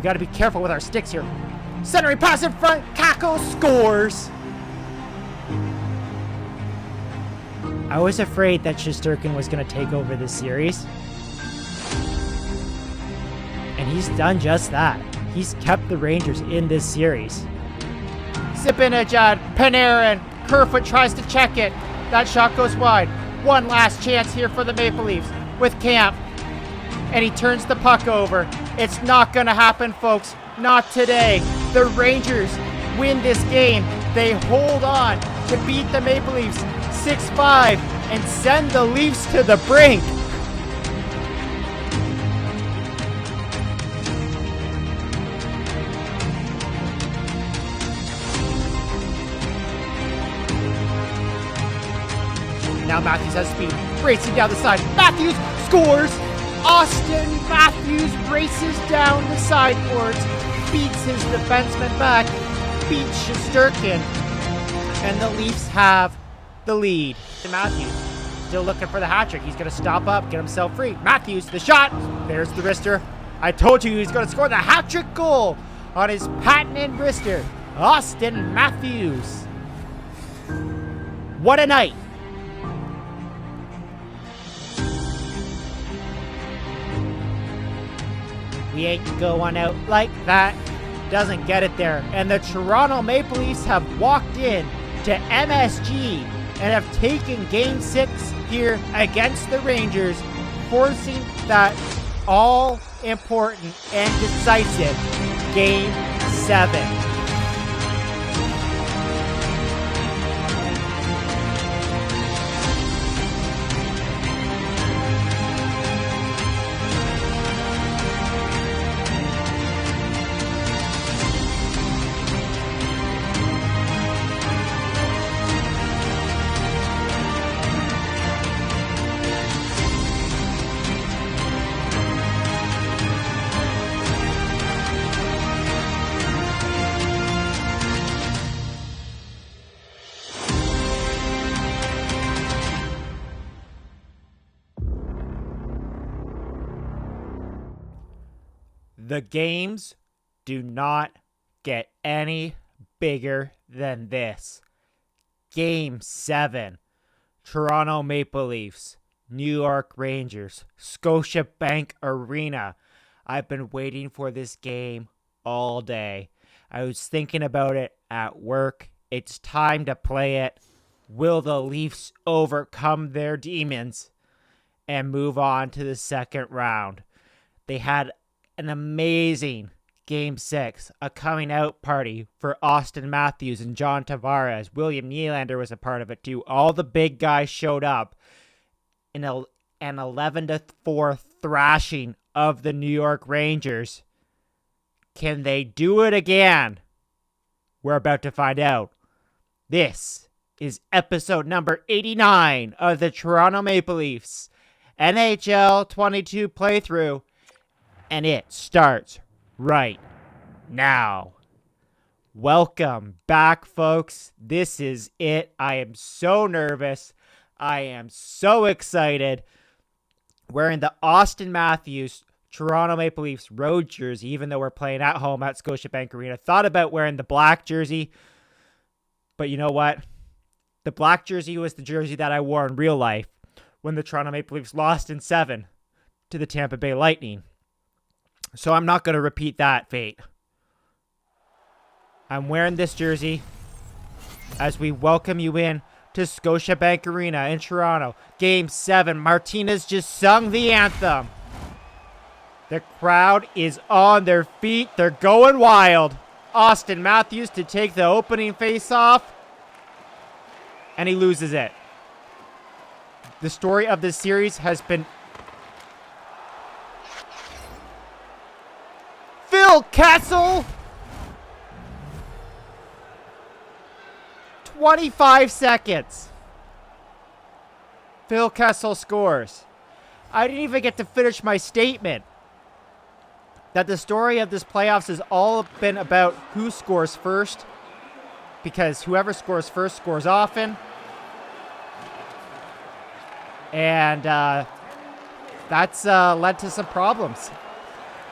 We got to be careful with our sticks here. Centering pass in front. Kakko scores. I was afraid that Shesterkin was going to take over this series. And he's done just that. He's kept the Rangers in this series. Zibanejad, Panarin, Kerfoot tries to check it. That shot goes wide. One last chance here for the Maple Leafs with Camp. And he turns the puck over. It's not going to happen, folks. Not today. The Rangers win this game. They hold on to beat the Maple Leafs 6-5 and send the Leafs to the brink. Now Matthews has speed, racing down the side. Matthews scores! Austin Matthews races down the sideboards, beats his defenseman back, beats Shesterkin, and the Leafs have the lead. Matthews still looking for the hat trick. He's going to stop up, get himself free. Matthews, the shot. There's the wrister. I told you he's going to score the hat trick goal on his patented wrister. Austin Matthews. What a night. We ain't going out like that. Doesn't get it there. And the Toronto Maple Leafs have walked in to MSG and have taken Game 6 here against the Rangers, forcing that all-important and decisive Game 7. The games do not get any bigger than this. Game 7. Toronto Maple Leafs, New York Rangers, Scotiabank Arena. I've been waiting for this game all day. I was thinking about it at work. It's time to play it. Will the Leafs overcome their demons and move on to the second round? They had an amazing Game 6, a coming out party for Austin Matthews and John Tavares. William Nylander was a part of it too. All the big guys showed up in an 11-4 thrashing of the New York Rangers. Can they do it again? We're about to find out. This is episode number 89 of the Toronto Maple Leafs NHL 22 playthrough. And it starts right now. Welcome back, folks. This is it. I am so nervous. I am so excited. Wearing the Austin Matthews Toronto Maple Leafs road jersey, even though we're playing at home at Scotiabank Arena. Thought about wearing the black jersey, but you know what? The black jersey was the jersey that I wore in real life when the Toronto Maple Leafs lost in 7 to the Tampa Bay Lightning. So I'm not going to repeat that fate. I'm wearing this jersey as we welcome you in to Scotiabank Arena in Toronto. Game 7. Martinez just sung the anthem. The crowd is on their feet. They're going wild. Austin Matthews to take the opening face-off. And he loses it. The story of this series has been Phil Kessel, 25 seconds. Phil Kessel scores. I didn't even get to finish my statement that the story of this playoffs has all been about who scores first, because whoever scores first scores often. And that's led to some problems.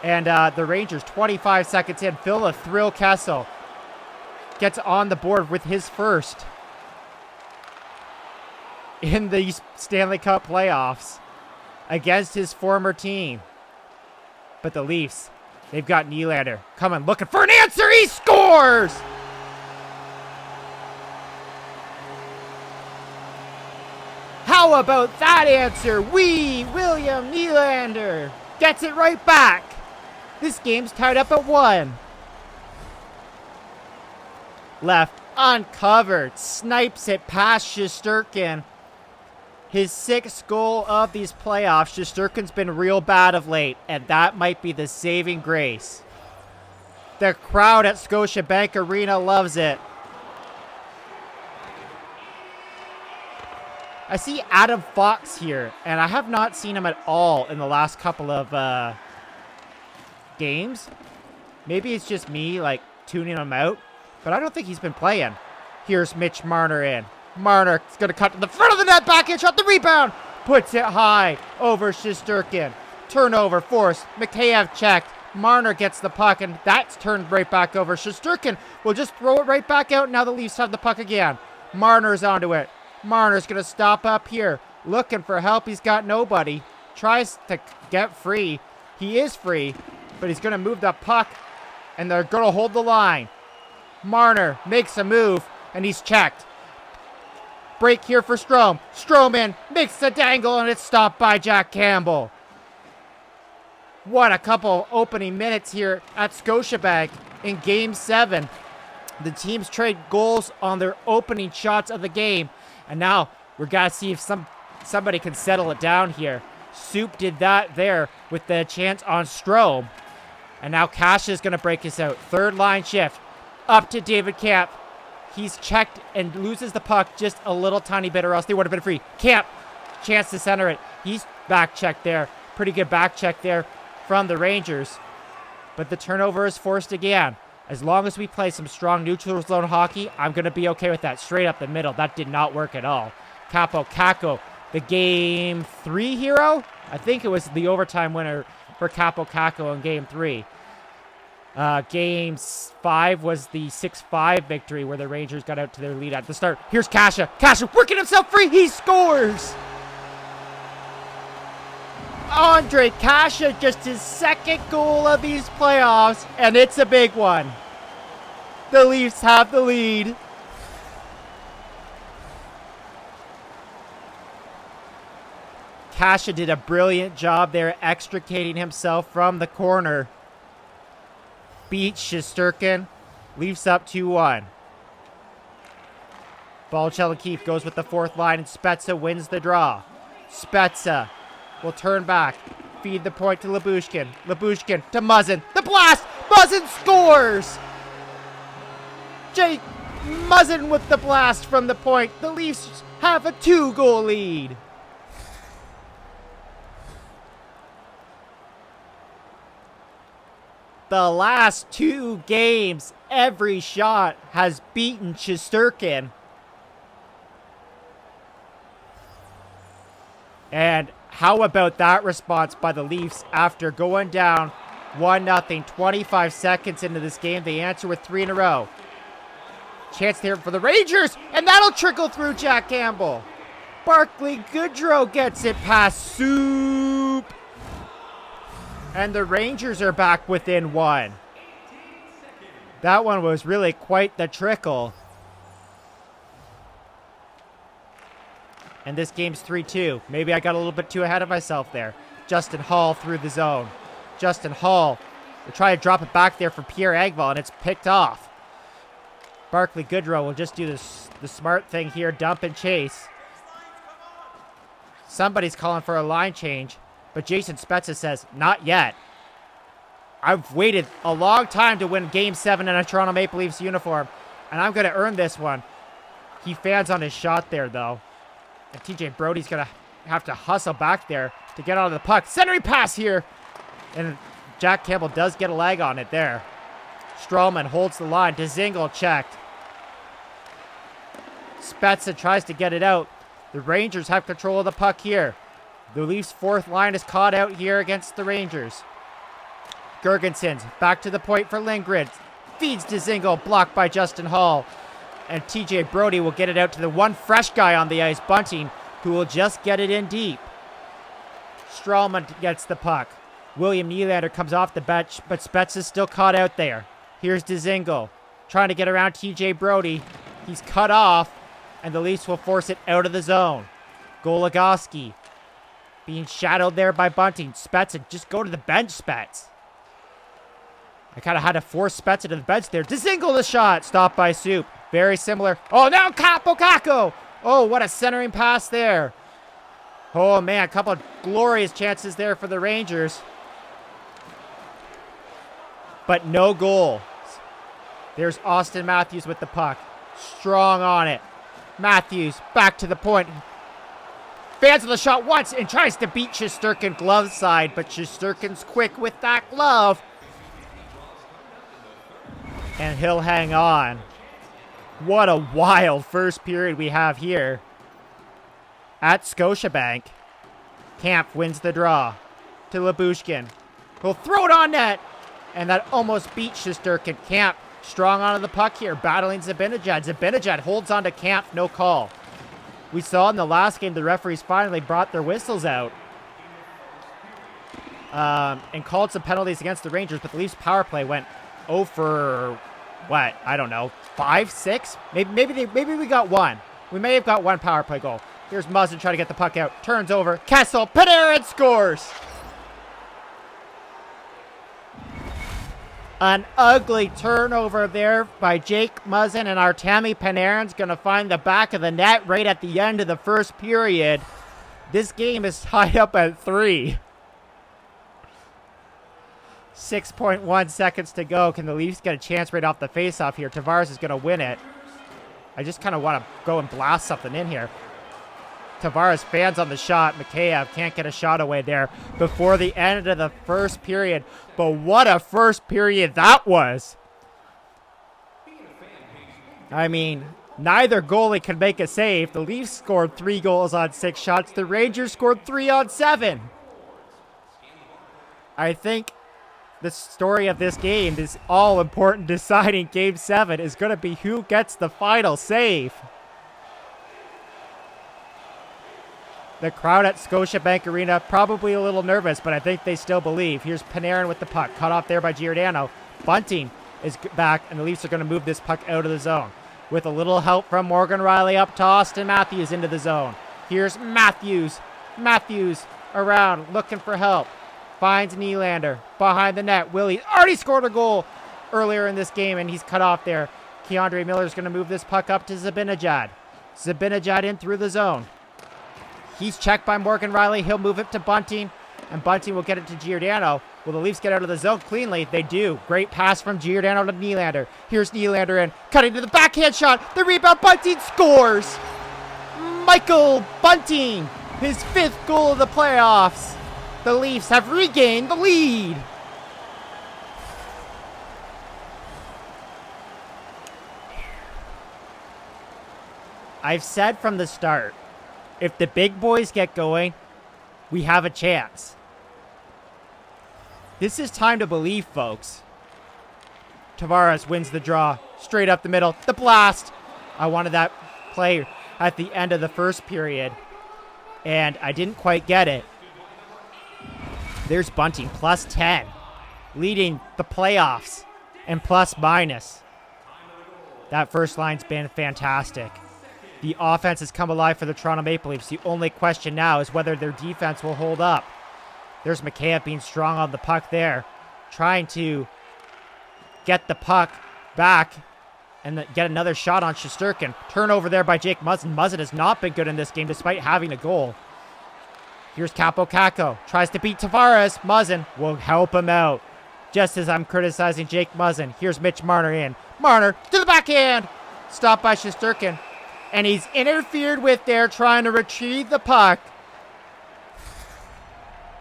And the Rangers, 25 seconds in, Phil the Thrill Kessel gets on the board with his first in the Stanley Cup playoffs against his former team. But the Leafs, they've got Nylander coming, looking for an answer. He scores! How about that answer? William Nylander gets it right back. This game's tied up at 1. Left uncovered, snipes it past Shesterkin. His 6th goal of these playoffs. Shesterkin's been real bad of late, and that might be the saving grace. The crowd at Scotiabank Arena loves it. I see Adam Fox here, and I have not seen him at all in the last couple of games. Maybe it's just me, like, tuning him out, but I don't think he's been playing. Here's Mitch Marner in. Marner's going to cut to the front of the net, backhand shot, the rebound, puts it high over Shesterkin. Turnover forced, Mikheyev checked. Marner gets the puck, and that's turned right back over. Shesterkin will just throw it right back out. Now the Leafs have the puck again. Marner's onto it. Marner's going to stop up here, looking for help. He's got nobody. Tries to get free. He is free, but he's going to move the puck, and they're going to hold the line. Marner makes a move, and he's checked. Break here for Strome. Strome in, makes the dangle, and it's stopped by Jack Campbell. What a couple opening minutes here at Scotiabank in Game 7. The teams trade goals on their opening shots of the game. And now we're going to see if somebody can settle it down here. Soup did that there with the chance on Strome. And now Kasha is going to break this out. Third line shift. Up to David Kampf. He's checked and loses the puck just a little tiny bit, or else they would have been free. Kampf, chance to center it. He's back checked there. Pretty good back check there from the Rangers. But the turnover is forced again. As long as we play some strong neutral zone hockey, I'm going to be okay with that. Straight up the middle. That did not work at all. Kaapo Kakko, the Game 3 hero? I think it was the overtime winner for Kaapo Kakko in Game 3. Game 5 was the 6-5 victory where the Rangers got out to their lead at the start. Here's Kasha. Kasha working himself free. He scores! Ondrej Kase, just his 2nd goal of these playoffs, and it's a big one. The Leafs have the lead. Kase did a brilliant job there extricating himself from the corner. Beats Shesterkin. Leafs up 2-1. Balchellakeef goes with the 4th line, and Spezza wins the draw. Spezza will turn back, feed the point to Lyubushkin. Lyubushkin to Muzzin. The blast! Muzzin scores! Jake Muzzin with the blast from the point. The Leafs have a 2-goal lead. The last 2 games, every shot has beaten Shesterkin. And how about that response by the Leafs after going down 1-0, 25 seconds into this game? They answer with 3 in a row. Chance there for the Rangers, and that'll trickle through Jack Campbell. Barclay Goodrow gets it past Soup. And the Rangers are back within 1. That one was really quite the trickle. And this game's 3-2. Maybe I got a little bit too ahead of myself there. Justin Holl through the zone. Justin Holl will try to drop it back there for Pierre Engvall, and it's picked off. Barclay Goodrow will just do the smart thing here, dump and chase. Somebody's calling for a line change, but Jason Spezza says, not yet. I've waited a long time to win Game 7 in a Toronto Maple Leafs uniform, and I'm going to earn this one. He fans on his shot there, though. And TJ Brody's going to have to hustle back there to get onto the puck. Centering pass here. And Jack Campbell does get a leg on it there. Stroman holds the line. Dzingel checked. Spezza tries to get it out. The Rangers have control of the puck here. The Leafs' 4th line is caught out here against the Rangers. Girgensons back to the point for Lindgren. Feeds to Dzingel, blocked by Justin Hall. And TJ Brody will get it out to the one fresh guy on the ice, Bunting, who will just get it in deep. Strawman gets the puck. William Nylander comes off the bench, but Spets is still caught out there. Here's Dzingel trying to get around TJ Brody. He's cut off, and the Leafs will force it out of the zone. Goligoski being shadowed there by Bunting. Spets, just go to the bench, Spets. I kind of had to force Spets into the bench there. Dzingel the shot, stopped by Soup. Very similar. Oh, now Kaapo Kakko. Oh, what a centering pass there. Oh, man, a couple of glorious chances there for the Rangers. But no goal. There's Austin Matthews with the puck. Strong on it. Matthews back to the point. Fans of the shot once and tries to beat Shesterkin glove side, but Shesterkin's quick with that glove. And he'll hang on. What a wild first period we have here. At Scotiabank, Kampf wins the draw to Lyubushkin. He'll throw it on net, and that almost beat Shesterkin. Kampf strong onto the puck here, battling Zibanejad. Zibanejad holds on to Kampf, no call. We saw in the last game the referees finally brought their whistles out and called some penalties against the Rangers, but the Leafs power play went 0 for, what, I don't know, 5, 6? Maybe we got one. We may have got one power play goal. Here's Muzzin trying to get the puck out. Turns over. Kessel. Panarin scores. An ugly turnover there by Jake Muzzin, and Artemi Panarin's going to find the back of the net right at the end of the first period. This game is tied up at 3. 6.1 seconds to go. Can the Leafs get a chance right off the faceoff here? Tavares is going to win it. I just kind of want to go and blast something in here. Tavares fans on the shot. Mikheyev can't get a shot away there before the end of the first period. But what a first period that was. I mean, neither goalie could make a save. The Leafs scored 3 goals on 6 shots. The Rangers scored 3 on 7. I think the story of this game, this all-important deciding Game 7, is going to be who gets the final save. The crowd at Scotiabank Arena probably a little nervous, but I think they still believe. Here's Panarin with the puck, cut off there by Giordano. Bunting is back, and the Leafs are going to move this puck out of the zone. With a little help from Morgan Riley up to Austin Matthews into the zone. Here's Matthews. Matthews around, looking for help. Finds Nylander behind the net. Willie already scored a goal earlier in this game, and he's cut off there. Keandre Miller's going to move this puck up to Zibanejad. Zibanejad in through the zone. He's checked by Morgan Riley. He'll move it to Bunting, and Bunting will get it to Giordano. Will the Leafs get out of the zone cleanly? They do. Great pass from Giordano to Nylander. Here's Nylander in, cutting to the backhand shot. The rebound, Bunting scores! Michael Bunting, his 5th goal of the playoffs. The Leafs have regained the lead. I've said from the start, if the big boys get going, we have a chance. This is time to believe, folks. Tavares wins the draw. Straight up the middle. The blast. I wanted that play at the end of the first period, and I didn't quite get it. There's Bunting, plus 10. Leading the playoffs and plus minus. That first line's been fantastic. The offense has come alive for the Toronto Maple Leafs. The only question now is whether their defense will hold up. There's Mikheyev being strong on the puck there, trying to get the puck back and get another shot on Shesterkin. Turnover there by Jake Muzzin. Muzzin has not been good in this game despite having a goal. Here's Kaapo Kakko. Tries to beat Tavares. Muzzin will help him out. Just as I'm criticizing Jake Muzzin. Here's Mitch Marner in. Marner to the backhand. Stopped by Shesterkin. And he's interfered with there, trying to retrieve the puck.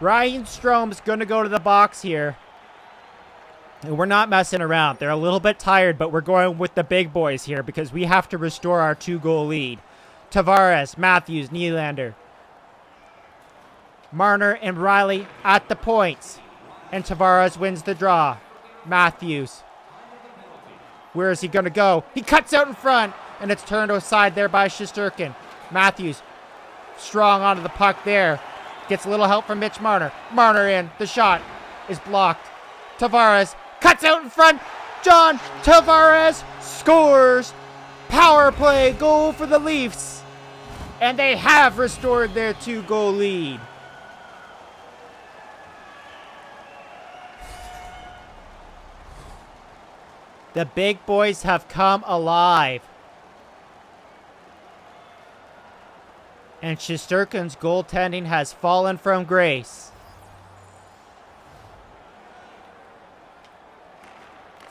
Ryan Strome's going to go to the box here. And we're not messing around. They're a little bit tired, but we're going with the big boys here because we have to restore our 2-goal lead. Tavares, Matthews, Nylander. Marner and Riley at the points. And Tavares wins the draw. Matthews. Where is he going to go? He cuts out in front, and it's turned aside there by Shesterkin. Matthews strong onto the puck there. Gets a little help from Mitch Marner. Marner in. The shot is blocked. Tavares cuts out in front. John Tavares scores. Power play goal for the Leafs. And they have restored their 2-goal lead. The big boys have come alive. And Shesterkin's goaltending has fallen from grace.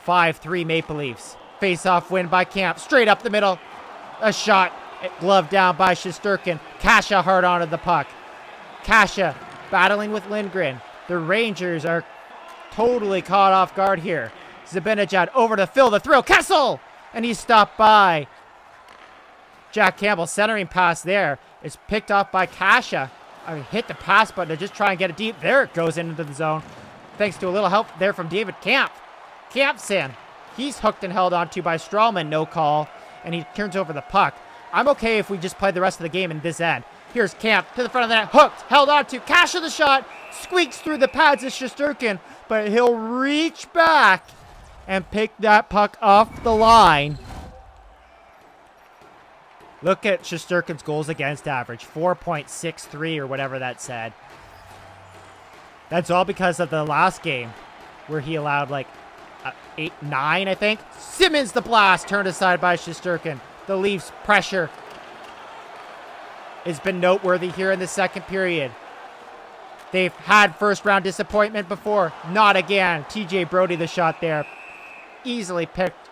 5-3 Maple Leafs. Face-off win by Camp. Straight up the middle. A shot. Gloved down by Shesterkin. Kasha hard onto the puck. Kasha battling with Lindgren. The Rangers are totally caught off guard here. Zibanejad over to Phil the thrill. Kessel! And he's stopped by Jack Campbell. Centering pass there is picked off by Kasha. Hit the pass button to just try and get it deep. There it goes into the zone. Thanks to a little help there from David Kampf. Kampf's in. He's hooked and held onto by Strawman. No call. And he turns over the puck. I'm okay if we just play the rest of the game in this end. Here's Kampf to the front of the net. Hooked. Held onto. Kasha the shot. Squeaks through the pads of Shesterkin. But he'll reach back and pick that puck off the line. Look at Shesterkin's goals against average. 4.63 or whatever that said. That's all because of the last game where he allowed like 8, 9, I think. Simmons the blast. Turned aside by Shesterkin. The Leafs pressure has been noteworthy here in the second period. They've had first round disappointment before. Not again. TJ Brody the shot there. Easily picked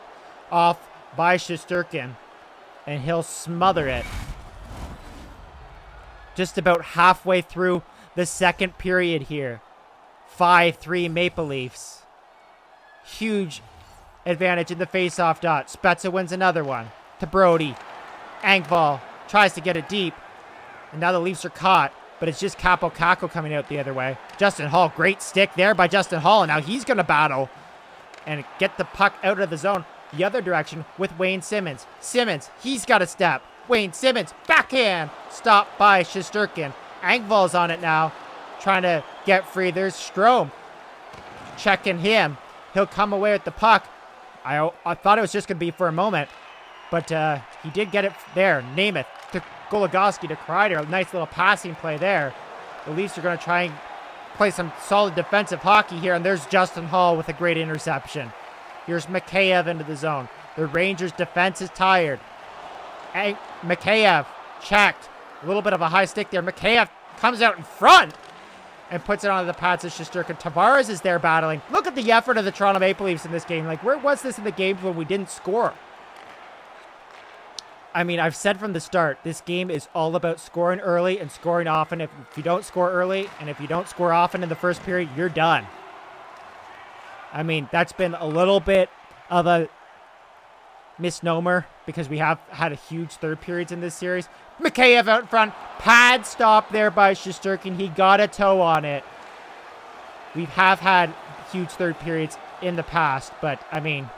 off by Shesterkin. And he'll smother it. Just about halfway through the second period here. 5-3 Maple Leafs. Huge advantage in the faceoff dot. Spezza wins another one. To Brody. Engvall tries to get it deep. And now the Leafs are caught. But it's just Capo Caco coming out the other way. Justin Hall. Great stick there by Justin Hall. And now he's going to battle. And get the puck out of the zone. The other direction with Wayne Simmons. Simmons, he's got a step. Wayne Simmons, backhand. Stopped by Shesterkin. Engvall's on it now. Trying to get free. There's Strome. Checking him. He'll come away with the puck. I thought it was just going to be for a moment. But he did get it there. Namath to Goligoski to Kreider. A nice little passing play there. The Leafs are going to try and play some solid defensive hockey here. And there's Justin Hall with a great interception. Here's Mikheyev into the zone. The Rangers' defense is tired. Mikheyev checked. A little bit of a high stick there. Mikheyev comes out in front and puts it onto the pads of Shesterkin. Tavares is there battling. Look at the effort of the Toronto Maple Leafs in this game. Like, where was this in the games when we didn't score? I mean, I've said from the start, this game is all about scoring early and scoring often. If you don't score early and if you don't score often in the first period, you're done. I mean, that's been a little bit of a misnomer because we have had a huge third periods in this series. Mikheyev out in front. Pad stop there by Shesterkin. He got a toe on it. We have had huge third periods in the past, but, I mean,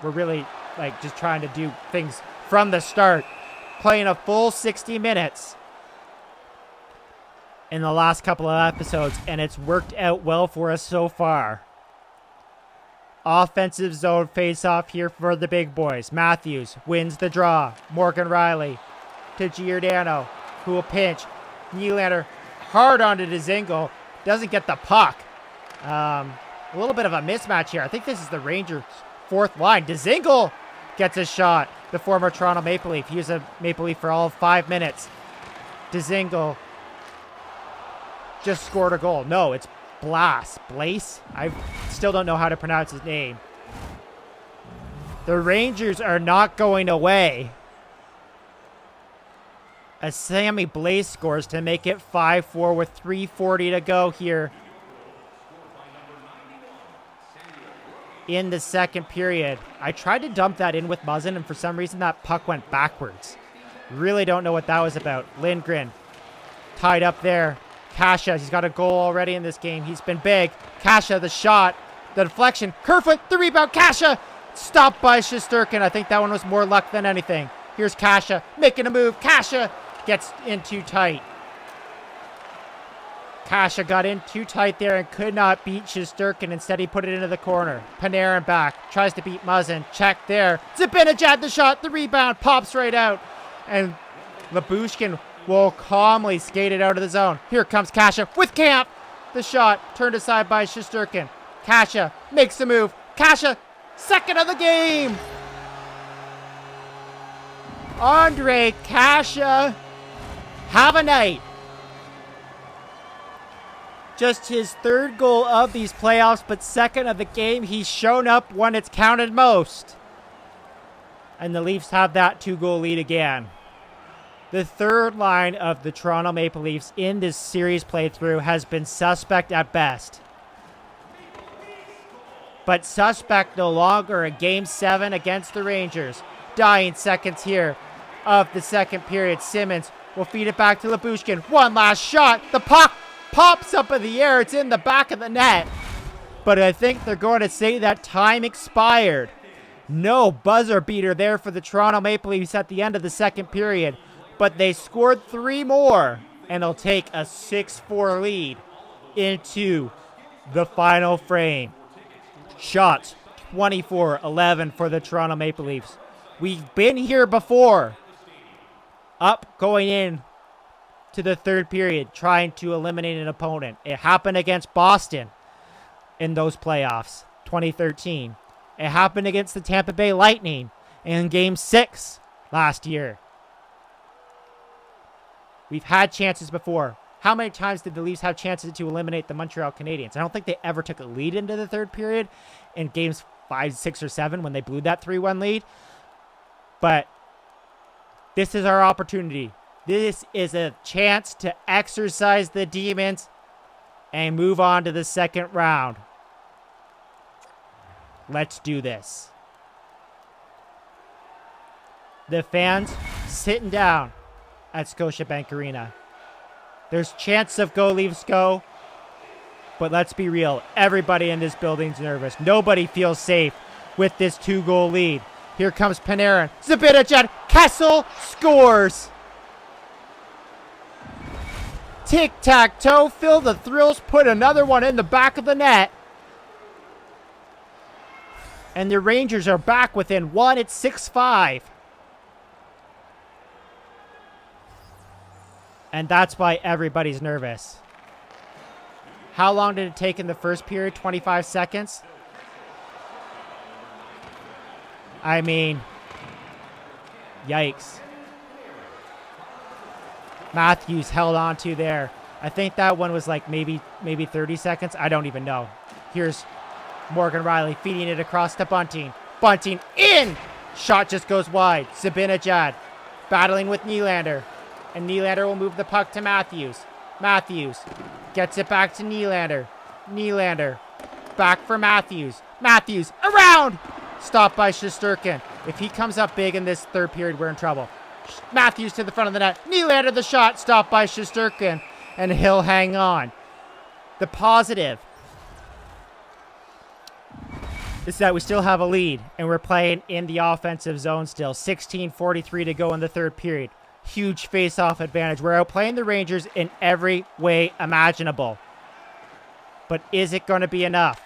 we're really, like, just trying to do things from the start. Playing a full 60 minutes in the last couple of episodes, and it's worked out well for us so far. Offensive zone face-off here for the big boys. Matthews wins the draw. Morgan Riley to Giordano, who will pinch. Nylander hard onto Dzingel. Doesn't get the puck. A little bit of a mismatch here. I think this is the Rangers' fourth line. Dzingel gets a shot. The former Toronto Maple Leaf. He was a Maple Leaf for all of 5 minutes. Dzingel just scored a goal. No, it's Blaise. I still don't know how to pronounce his name. The Rangers are not going away. As Sammy Blaise scores to make it 5-4 with 3:40 to go here in the second period. I tried to dump that in with Muzzin, and for some reason that puck went backwards. Really don't know what that was about. Lindgren tied up there Kasha, he's got a goal already in this game. He's been big. Kasha, the shot, the deflection. Kerfoot, the rebound. Kasha, stopped by Shesterkin. I think that one was more luck than anything. Here's Kasha, making a move. Kasha gets in too tight. Kasha got in too tight there and could not beat Shesterkin. Instead, he put it into the corner. Panarin back. Tries to beat Muzzin. Check there. Zibanejad, the shot. The rebound. Pops right out. And Lyubushkin will calmly skate it out of the zone. Here comes Kasha with Camp. The shot turned aside by Shesterkin. Kasha makes the move. Kasha, second of the game. Ondrej Kase, have a night. Just his third goal of these playoffs, but second of the game. He's shown up when it's counted most. And the Leafs have that 2-goal lead again. The third line of the Toronto Maple Leafs in this series playthrough has been suspect at best. But suspect no longer in Game 7 against the Rangers. Dying seconds here of the second period. Simmons will feed it back to Lyubushkin. One last shot. The puck pops up in the air. It's in the back of the net. But I think they're going to say that time expired. No buzzer beater there for the Toronto Maple Leafs at the end of the second period. But they scored 3 more. And they'll take a 6-4 lead into the final frame. Shots 24-11 for the Toronto Maple Leafs. We've been here before. Up going in to the third period, trying to eliminate an opponent. It happened against Boston in those playoffs, 2013. It happened against the Tampa Bay Lightning in Game 6 last year. We've had chances before. How many times did the Leafs have chances to eliminate the Montreal Canadiens? I don't think they ever took a lead into the third period in Games 5, 6, or 7 when they blew that 3-1 lead. But this is our opportunity. This is a chance to exercise the demons and move on to the second round. Let's do this. The fans sitting down at Scotiabank Arena. There's chance of go Leafs go, but let's be real. Everybody in this building's nervous. Nobody feels safe with this 2-goal lead. Here comes Panarin. Zibanejad. Kessel scores. Tic-tac-toe. Phil the Thrills put another one in the back of the net. And the Rangers are back within 1. It's 6-5. And that's why everybody's nervous. How long did it take in the first period? 25 seconds? I mean, yikes. Matthews held on to there. I think that one was like maybe 30 seconds. I don't even know. Here's Morgan Rielly feeding it across to Bunting. Bunting in! Shot just goes wide. Zibanejad battling with Nylander. And Nylander will move the puck to Matthews. Matthews gets it back to Nylander. Nylander back for Matthews. Matthews around! Stopped by Shesterkin. If he comes up big in this third period, we're in trouble. Matthews to the front of the net. Nylander the shot. Stopped by Shesterkin. And he'll hang on. The positive is that we still have a lead. And we're playing in the offensive zone still. 16:43 to go in the third period. Huge face-off advantage. We're outplaying the Rangers in every way imaginable. But is it going to be enough?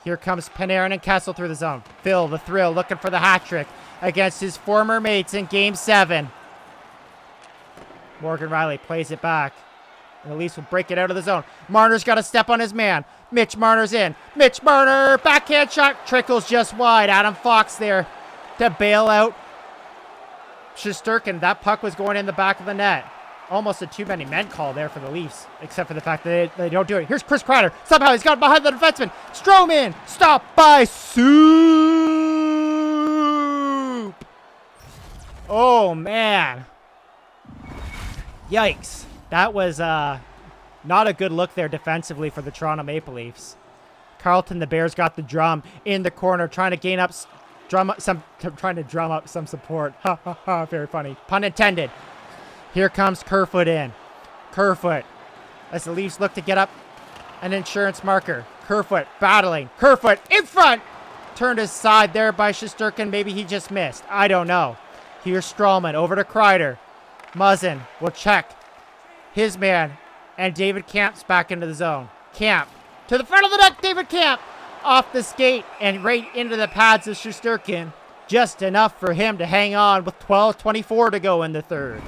Here comes Panarin and Kessel through the zone. Phil, the Thrill, looking for the hat trick against his former mates in Game 7. Morgan Rielly plays it back. And the Leafs will break it out of the zone. Marner's got to step on his man. Mitch Marner's in. Mitch Marner, backhand shot, trickles just wide. Adam Fox there to bail out Shesterkin. That puck was going in the back of the net. Almost a too-many-men call there for the Leafs, except for the fact that they don't do it. Here's Chris Kreider. Somehow he's got behind the defenseman. Stroman, stopped by Soup. Oh, man. Yikes. That was not a good look there defensively for the Toronto Maple Leafs. Carlton, the Bears, got the drum in the corner, trying to gain up trying to drum up some support. Ha ha ha, very funny. Pun intended. Here comes Kerfoot in. Kerfoot as the Leafs look to get up an insurance marker. Kerfoot battling. Kerfoot in front. Turned aside there by Shesterkin. Maybe he just missed. I don't know. Here's Strawman over to Kreider. Muzzin will check his man. And David Kamp's back into the zone. Kamp to the front of the net. David Kamp off the skate and right into the pads of Shesterkin. Just enough for him to hang on with 12:24 to go in the third.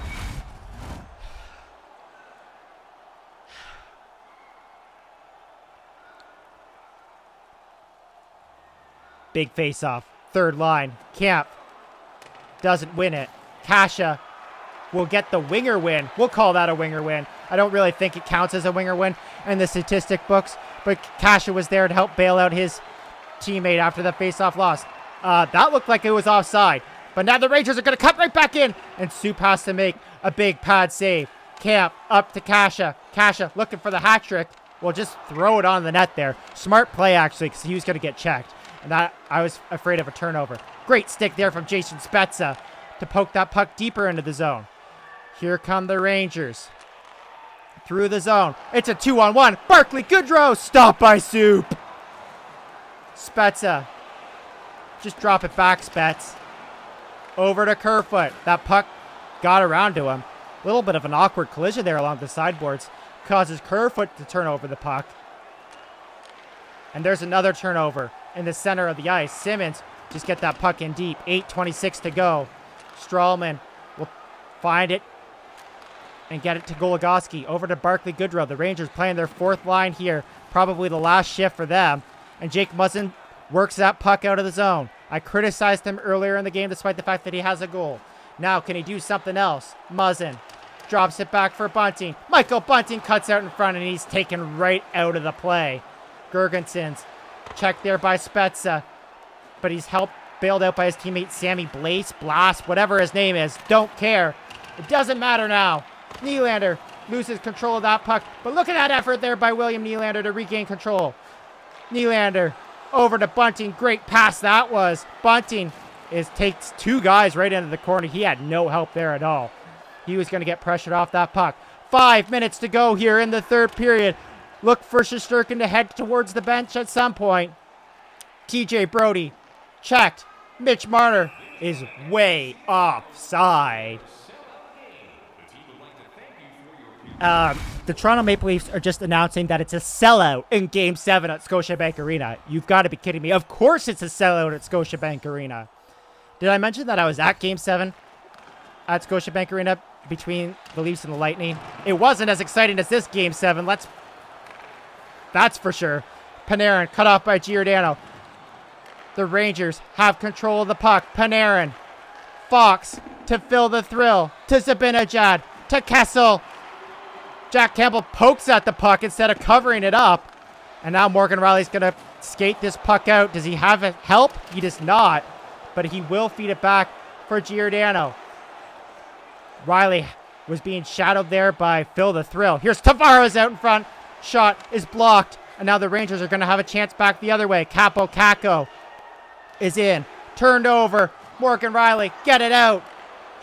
Big face-off. Third line. Kamp doesn't win it. Kasha will get the winger win. We'll call that a winger win. I don't really think it counts as a winger win in the statistic books, but Kasha was there to help bail out his teammate after the face-off loss. That looked like it was offside, but now the Rangers are going to cut right back in, and Soup has to make a big pad save. Kamp up to Kasha. Kasha looking for the hat trick. We'll just throw it on the net there. Smart play, actually, because he was going to get checked. And that I was afraid of a turnover. Great stick there from Jason Spezza to poke that puck deeper into the zone. Here come the Rangers. Through the zone. It's a 2-on-1. Barclay Goodrow. Stopped by Soup. Spezza. Just drop it back, Spetz. Over to Kerfoot. That puck got around to him. A little bit of an awkward collision there along the sideboards. Causes Kerfoot to turn over the puck. And there's another turnover in the center of the ice. Simmons just get that puck in deep. 8:26 to go. Strawman will find it and get it to Goligoski. Over to Barclay Goodrow. The Rangers playing their fourth line here. Probably the last shift for them. And Jake Muzzin works that puck out of the zone. I criticized him earlier in the game despite the fact that he has a goal. Now can he do something else? Muzzin drops it back for Bunting. Michael Bunting cuts out in front and he's taken right out of the play. Girgensons checked there by Spezza, but he's bailed out by his teammate Sammy Blast, whatever his name is. Don't care. It doesn't matter now. Nylander loses control of that puck, but look at that effort there by William Nylander to regain control. Nylander over to Bunting. Great pass that was. Bunting takes two guys right into the corner. He had no help there at all. He was going to get pressured off that puck. 5 minutes to go here in the third period. Look for Shesterkin to head towards the bench at some point. TJ Brody checked. Mitch Marner is way offside. The Toronto Maple Leafs are just announcing that it's a sellout in Game 7 at Scotiabank Arena. You've got to be kidding me. Of course it's a sellout at Scotiabank Arena. Did I mention that I was at Game 7 at Scotiabank Arena between the Leafs and the Lightning? It wasn't as exciting as this Game 7. That's for sure. Panarin cut off by Giordano. The Rangers have control of the puck. Panarin. Fox to fill the thrill. To Zibanejad. To Kessel. Jack Campbell pokes at the puck instead of covering it up. And now Morgan Rielly's going to skate this puck out. Does he have help? He does not. But he will feed it back for Giordano. Rielly was being shadowed there by Phil the Thrill. Here's Tavares out in front. Shot is blocked. And now the Rangers are going to have a chance back the other way. Capo Caco is in. Turned over. Morgan Rielly. Get it out.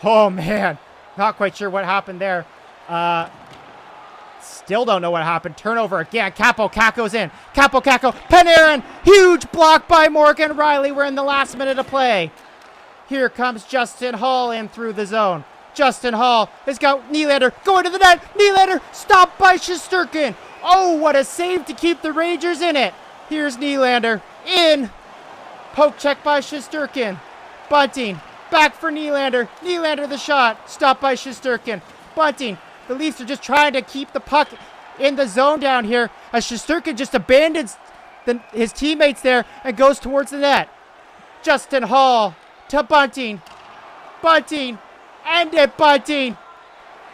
Oh, man. Not quite sure what happened there. Still don't know what happened. Turnover again. Capo Caco's in. Capo Caco. Panarin. Huge block by Morgan Rielly. We're in the last minute of play. Here comes Justin Hall in through the zone. Justin Hall has got Nylander going to the net. Nylander stopped by Shesterkin. Oh, what a save to keep the Rangers in it. Here's Nylander in. Poke check by Shesterkin. Bunting back for Nylander. Nylander the shot. Stopped by Shesterkin. Bunting. The Leafs are just trying to keep the puck in the zone down here as Shesterkin just abandons his teammates there and goes towards the net. Justin Hall to Bunting. Bunting. End it, Bunting.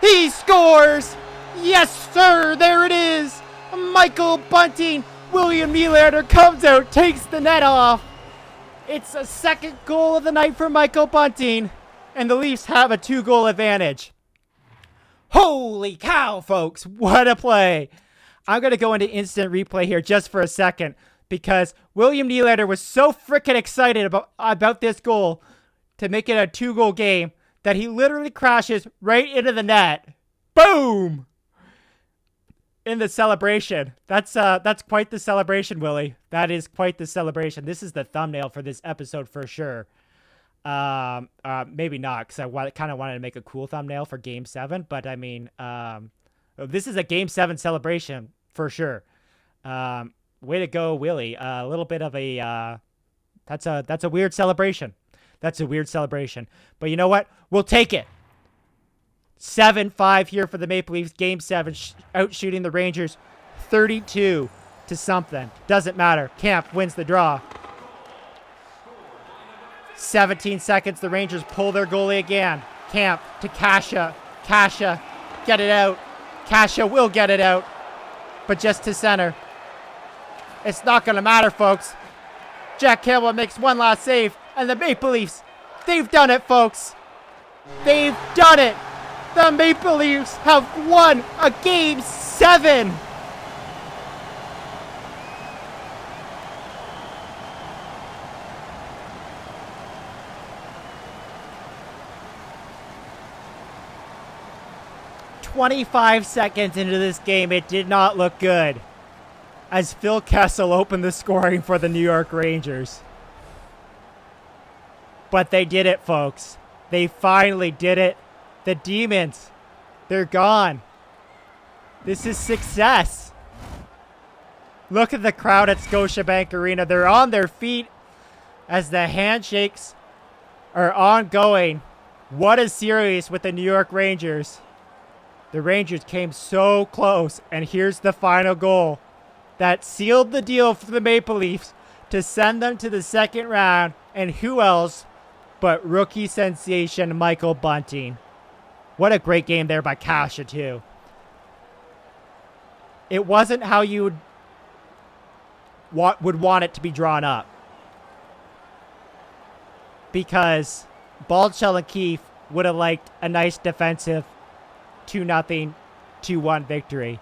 He scores. Yes, sir. There it is. Michael Bunting. William Nylander comes out, takes the net off. It's a second goal of the night for Michael Bunting. And the Leafs have a 2-goal advantage. Holy cow, folks. What a play. I'm going to go into instant replay here just for a second because William Nylander was so freaking excited about this goal to make it a 2-goal game that he literally crashes right into the net. Boom! in the celebration. That's quite the celebration, Willie. That is quite the celebration. This is the thumbnail for this episode for sure. Maybe not, because I kind of wanted to make a cool thumbnail for Game 7, but I mean, this is a Game 7 celebration for sure. Way to go, Willie. A little bit of a that's a weird celebration. That's a weird celebration. But you know what? We'll take it. 7-5 here for the Maple Leafs. Game 7, outshooting the Rangers 32 to something. Doesn't matter. Kampf wins the draw. 17 seconds. The Rangers pull their goalie again. Kampf to Kasha. Kasha, get it out. Kasha will get it out, but just to center. It's not going to matter, folks. Jack Campbell makes one last save, and the Maple Leafs, they've done it, folks. They've done it. The Maple Leafs have won a Game 7. "25 seconds into this game, it did not look good as Phil Kessel opened the scoring for the New York Rangers. But they did it, folks. They finally did it. The Demons, they're gone. This is success. Look at the crowd at Scotiabank Arena. They're on their feet as the handshakes are ongoing. What a series with the New York Rangers. The Rangers came so close, and here's the final goal that sealed the deal for the Maple Leafs to send them to the second round. And who else but rookie sensation Michael Bunting. What a great game there by Kasha, too. It wasn't how you would want it to be drawn up, because Baldshell and Keefe would have liked a nice defensive 2-0, 2-1 victory.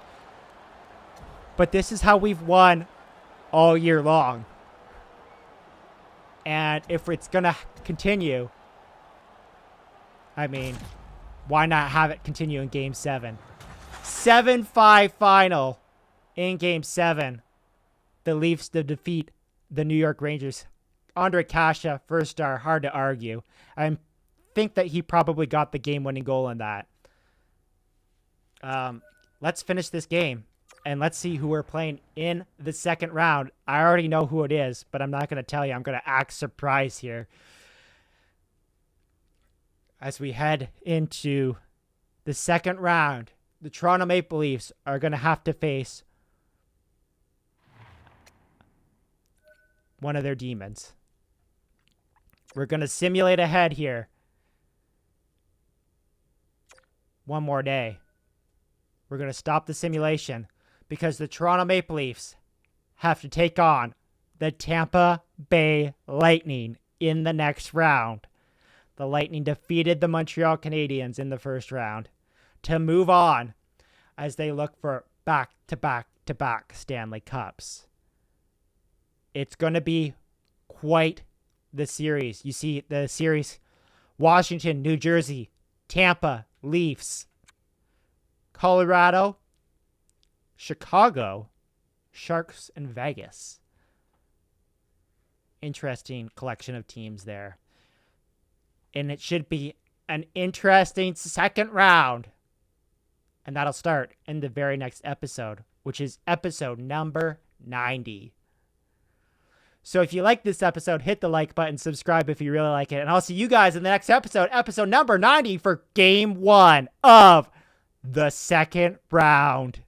But this is how we've won all year long. And if it's going to continue, I mean, why not have it continue in Game 7? 7-5 final in Game 7. The Leafs to defeat the New York Rangers. Ondrej Kase, first star, hard to argue. I think that he probably got the game-winning goal in that. Let's finish this game, and let's see who we're playing in the second round. I already know who it is, but I'm not going to tell you. I'm going to act surprised here as we head into the second round. The Toronto Maple Leafs are going to have to face one of their demons. We're going to simulate ahead here. One more day. We're going to stop the simulation because the Toronto Maple Leafs have to take on the Tampa Bay Lightning in the next round. The Lightning defeated the Montreal Canadiens in the first round to move on as they look for back-to-back-to-back Stanley Cups. It's going to be quite the series. You see the series: Washington, New Jersey, Tampa, Leafs, Colorado, Chicago, Sharks, and Vegas. Interesting collection of teams there. And it should be an interesting second round. And that'll start in the very next episode, which is episode number 90. So if you like this episode, hit the like button, subscribe if you really like it. And I'll see you guys in the next episode, episode number 90 for Game 1 of the second round.